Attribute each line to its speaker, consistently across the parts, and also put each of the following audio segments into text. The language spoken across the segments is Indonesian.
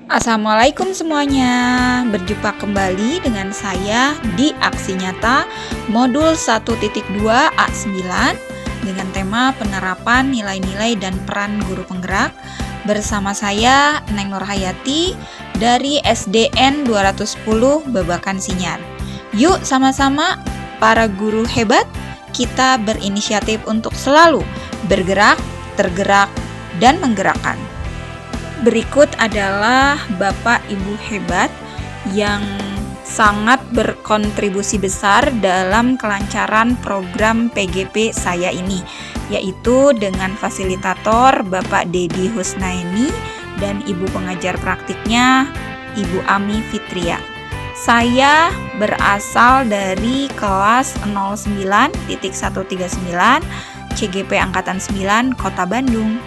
Speaker 1: Assalamualaikum semuanya. Berjumpa kembali dengan saya di Aksi Nyata Modul 1.2 A9 dengan tema penerapan nilai-nilai dan peran guru penggerak bersama saya Neng Nurhayati dari SDN 210 Babakan Sinyar. Yuk sama-sama para guru hebat kita berinisiatif untuk selalu bergerak, tergerak, dan menggerakkan. Berikut adalah Bapak Ibu hebat yang sangat berkontribusi besar dalam kelancaran program PGP saya ini, yaitu dengan fasilitator Bapak Dedi Husnaini dan Ibu pengajar praktiknya Ibu Ami Fitria. Saya berasal dari kelas 09.139 CGP Angkatan 9 Kota Bandung.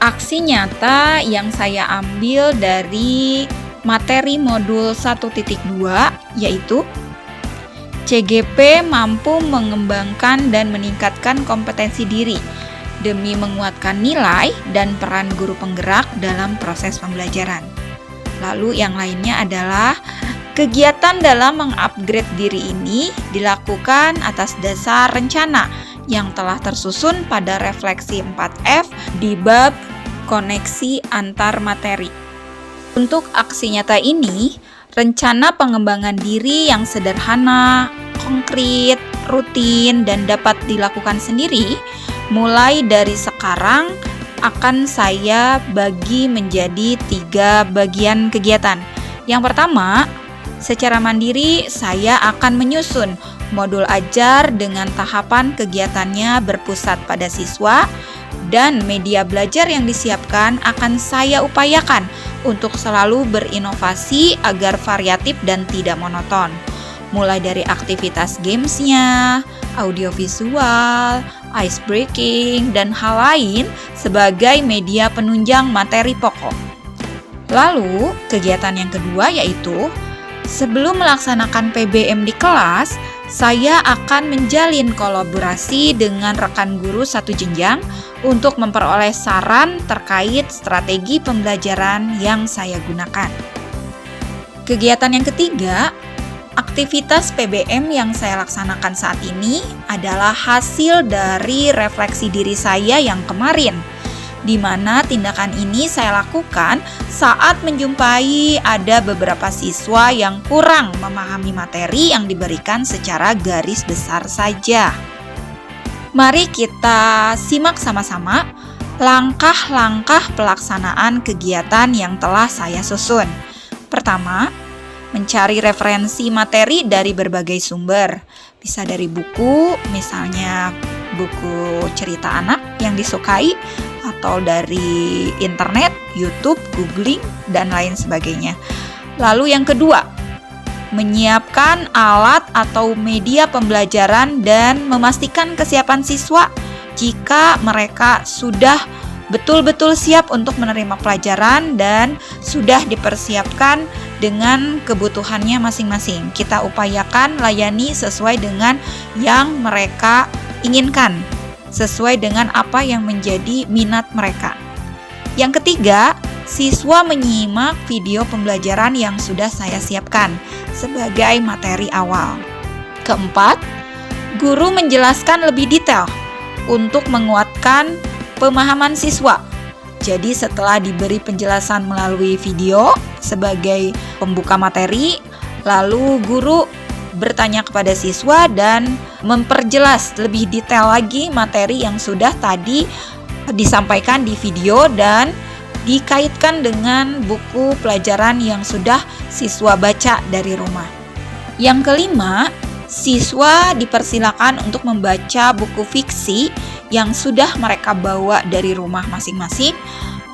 Speaker 1: Aksi nyata yang saya ambil dari materi modul 1.2 yaitu CGP mampu mengembangkan dan meningkatkan kompetensi diri demi menguatkan nilai dan peran guru penggerak dalam proses pembelajaran. Lalu yang lainnya adalah kegiatan dalam mengupgrade diri ini dilakukan atas dasar rencana yang telah tersusun pada refleksi 4F di bab koneksi antar materi. Untuk aksi nyata ini, rencana pengembangan diri yang sederhana, konkret, rutin, dan dapat dilakukan sendiri, mulai dari sekarang akan saya bagi menjadi 3 bagian kegiatan. Yang pertama, secara mandiri saya akan menyusun modul ajar dengan tahapan kegiatannya berpusat pada siswa dan media belajar yang disiapkan akan saya upayakan untuk selalu berinovasi agar variatif dan tidak monoton. Mulai dari aktivitas gamesnya, audiovisual, ice breaking, dan hal lain sebagai media penunjang materi pokok. Lalu, kegiatan yang kedua yaitu sebelum melaksanakan PBM di kelas, saya akan menjalin kolaborasi dengan rekan guru satu jenjang untuk memperoleh saran terkait strategi pembelajaran yang saya gunakan. Kegiatan yang ketiga, aktivitas PBM yang saya laksanakan saat ini adalah hasil dari refleksi diri saya yang kemarin, di mana tindakan ini saya lakukan saat menjumpai ada beberapa siswa yang kurang memahami materi yang diberikan secara garis besar saja. Mari kita simak sama-sama langkah-langkah pelaksanaan kegiatan yang telah saya susun. Pertama, mencari referensi materi dari berbagai sumber. Bisa dari buku, misalnya buku cerita anak yang disukai, atau dari internet, YouTube, googling, dan lain sebagainya. Lalu yang kedua, menyiapkan alat atau media pembelajaran dan memastikan kesiapan siswa jika mereka sudah betul-betul siap untuk menerima pelajaran dan sudah dipersiapkan dengan kebutuhannya masing-masing. Kita upayakan layani sesuai dengan yang mereka inginkan, sesuai dengan apa yang menjadi minat mereka. Yang ketiga, siswa menyimak video pembelajaran yang sudah saya siapkan sebagai materi awal. Keempat, guru menjelaskan lebih detail untuk menguatkan pemahaman siswa. Jadi setelah diberi penjelasan melalui video sebagai pembuka materi, lalu guru bertanya kepada siswa dan memperjelas lebih detail lagi materi yang sudah tadi disampaikan di video dan dikaitkan dengan buku pelajaran yang sudah siswa baca dari rumah. Yang kelima, siswa dipersilakan untuk membaca buku fiksi yang sudah mereka bawa dari rumah masing-masing,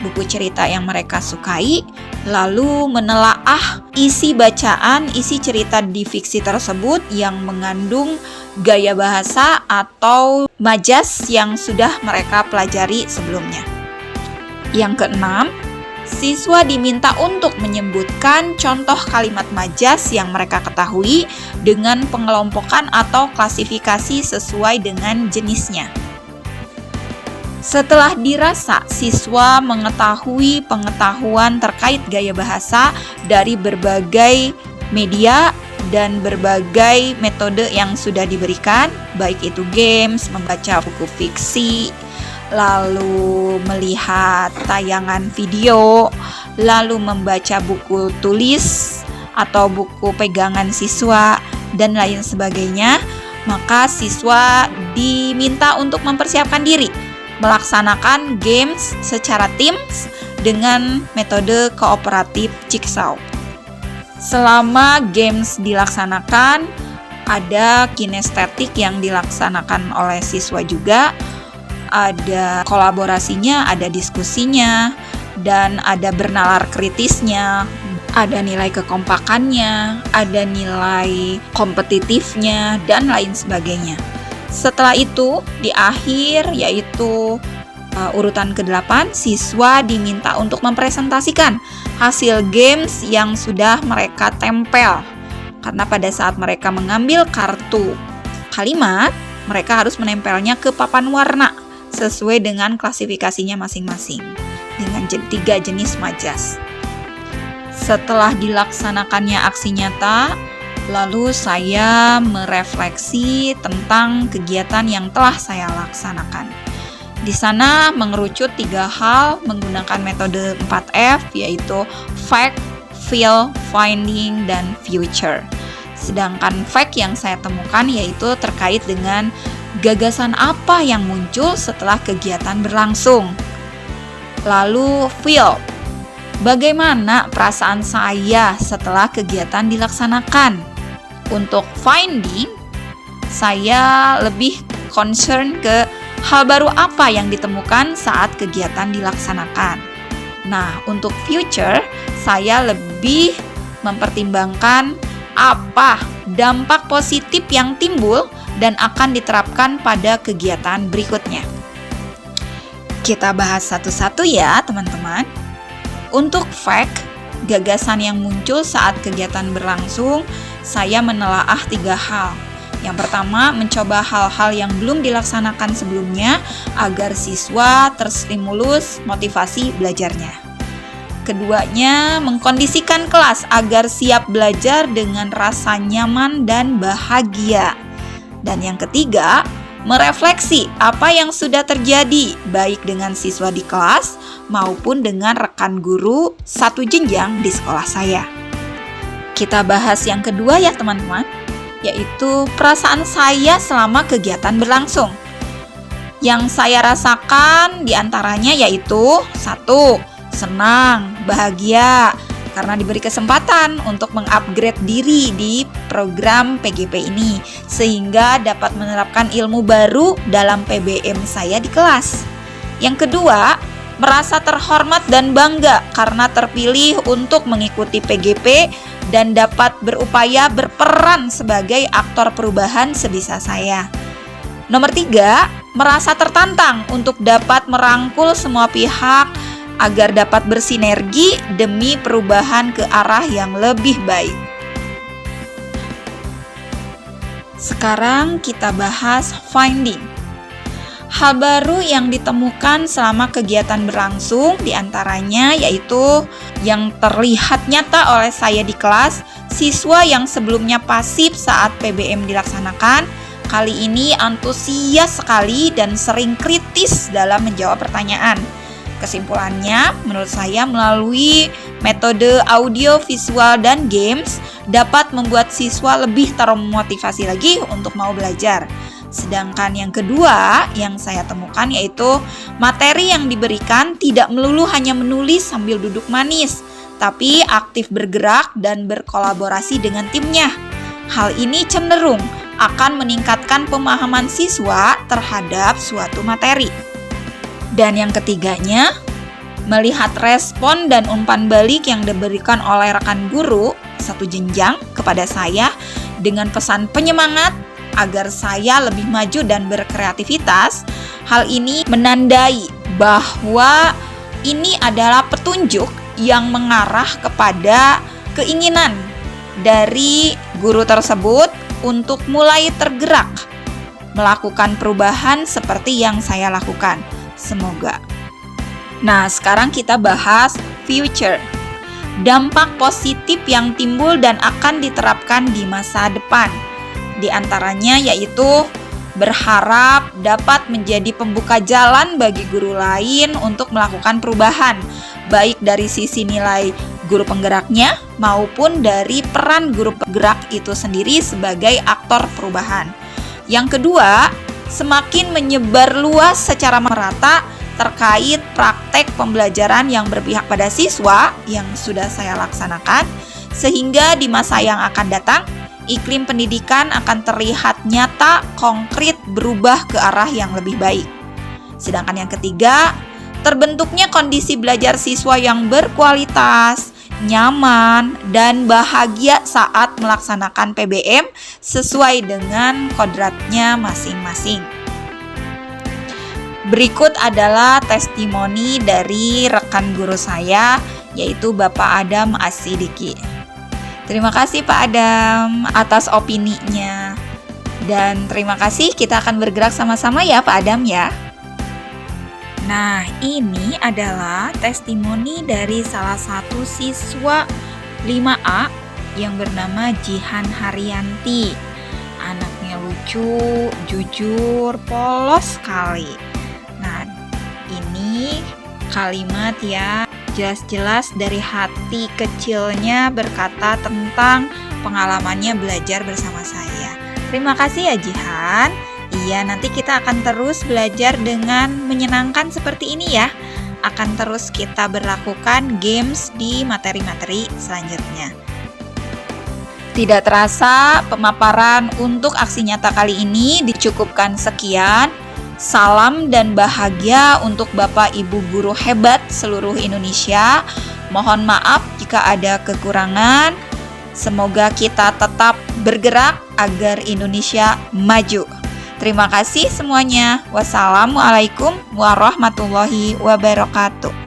Speaker 1: buku cerita yang mereka sukai, lalu menelaah isi bacaan, isi cerita di fiksi tersebut yang mengandung gaya bahasa atau majas yang sudah mereka pelajari sebelumnya. Yang keenam, siswa diminta untuk menyebutkan contoh kalimat majas yang mereka ketahui dengan pengelompokan atau klasifikasi sesuai dengan jenisnya. Setelah dirasa, siswa mengetahui pengetahuan terkait gaya bahasa dari berbagai media dan berbagai metode yang sudah diberikan, baik itu games, membaca buku fiksi, lalu melihat tayangan video, lalu membaca buku tulis atau buku pegangan siswa, dan lain sebagainya. Maka siswa diminta untuk mempersiapkan diri melaksanakan games secara teams dengan metode kooperatif jigsaw. Selama games dilaksanakan, ada kinestetik yang dilaksanakan oleh siswa juga, ada kolaborasinya, ada diskusinya, dan ada bernalar kritisnya, ada nilai kekompakannya, ada nilai kompetitifnya, dan lain sebagainya. Setelah itu, di akhir yaitu urutan ke-8, siswa diminta untuk mempresentasikan hasil games yang sudah mereka tempel. Karena pada saat mereka mengambil kartu kalimat, mereka harus menempelnya ke papan warna sesuai dengan klasifikasinya masing-masing dengan 3 jenis majas. Setelah dilaksanakannya aksi nyata, lalu saya merefleksi tentang kegiatan yang telah saya laksanakan. Di sana mengerucut 3 hal menggunakan metode 4F, yaitu fact, feel, finding, dan future. Sedangkan fact yang saya temukan yaitu terkait dengan gagasan apa yang muncul setelah kegiatan berlangsung. Lalu feel, bagaimana perasaan saya setelah kegiatan dilaksanakan. Untuk finding, saya lebih concern ke hal baru apa yang ditemukan saat kegiatan dilaksanakan. Nah, untuk future, saya lebih mempertimbangkan apa dampak positif yang timbul dan akan diterapkan pada kegiatan berikutnya. Kita bahas satu-satu ya, teman-teman. Untuk fact, gagasan yang muncul saat kegiatan berlangsung, saya menelaah 3 hal. Yang pertama, mencoba hal-hal yang belum dilaksanakan sebelumnya agar siswa terstimulus motivasi belajarnya. Keduanya, mengkondisikan kelas agar siap belajar dengan rasa nyaman dan bahagia. Dan yang ketiga, merefleksi apa yang sudah terjadi baik dengan siswa di kelas maupun dengan rekan guru satu jenjang di sekolah saya. Kita bahas yang kedua ya teman-teman, yaitu perasaan saya selama kegiatan berlangsung. Yang saya rasakan diantaranya yaitu 1. Senang, bahagia, karena diberi kesempatan untuk mengupgrade diri di program PGP ini, sehingga dapat menerapkan ilmu baru dalam PBM saya di kelas. Yang kedua, merasa terhormat dan bangga karena terpilih untuk mengikuti PGP dan dapat berupaya berperan sebagai aktor perubahan sebisa saya. Nomor 3, merasa tertantang untuk dapat merangkul semua pihak agar dapat bersinergi demi perubahan ke arah yang lebih baik. Sekarang kita bahas finding. Hal baru yang ditemukan selama kegiatan berlangsung diantaranya yaitu yang terlihat nyata oleh saya di kelas, siswa yang sebelumnya pasif saat PBM dilaksanakan, kali ini antusias sekali dan sering kritis dalam menjawab pertanyaan. Kesimpulannya, menurut saya melalui metode audio, visual, dan games dapat membuat siswa lebih termotivasi lagi untuk mau belajar. Sedangkan yang kedua yang saya temukan yaitu materi yang diberikan tidak melulu hanya menulis sambil duduk manis, tapi aktif bergerak dan berkolaborasi dengan timnya. Hal ini cenderung akan meningkatkan pemahaman siswa terhadap suatu materi. Dan yang ketiganya, melihat respon dan umpan balik yang diberikan oleh rekan guru satu jenjang kepada saya dengan pesan penyemangat agar saya lebih maju dan berkreativitas. Hal ini menandai bahwa ini adalah petunjuk yang mengarah kepada keinginan dari guru tersebut untuk mulai tergerak melakukan perubahan seperti yang saya lakukan. Semoga. Nah, sekarang kita bahas future. Dampak positif yang timbul dan akan diterapkan di masa depan. Di antaranya yaitu berharap dapat menjadi pembuka jalan bagi guru lain untuk melakukan perubahan, baik dari sisi nilai guru penggeraknya maupun dari peran guru penggerak itu sendiri sebagai aktor perubahan. Yang kedua, semakin menyebar luas secara merata terkait praktek pembelajaran yang berpihak pada siswa yang sudah saya laksanakan, sehingga di masa yang akan datang, iklim pendidikan akan terlihat nyata, konkret, berubah ke arah yang lebih baik. Sedangkan yang ketiga, terbentuknya kondisi belajar siswa yang berkualitas, nyaman, dan bahagia saat melaksanakan PBM sesuai dengan kodratnya masing-masing. Berikut adalah testimoni dari rekan guru saya, yaitu Bapak Adam Asidiki. Terima kasih Pak Adam atas opininya. Dan terima kasih, kita akan bergerak sama-sama ya Pak Adam ya. Nah, ini adalah testimoni dari salah satu siswa 5A yang bernama Jihan Haryanti. Anaknya lucu, jujur, polos sekali. Nah, ini kalimat ya, jelas-jelas dari hati kecilnya berkata tentang pengalamannya belajar bersama saya. Terima kasih ya Jihan. Iya, nanti kita akan terus belajar dengan menyenangkan seperti ini ya. Akan terus kita berlakukan games di materi-materi selanjutnya. Tidak terasa, pemaparan untuk aksi nyata kali ini dicukupkan sekian. Salam dan bahagia untuk Bapak Ibu guru hebat seluruh Indonesia. Mohon maaf jika ada kekurangan. Semoga kita tetap bergerak agar Indonesia maju. Terima kasih semuanya. Wassalamualaikum warahmatullahi wabarakatuh.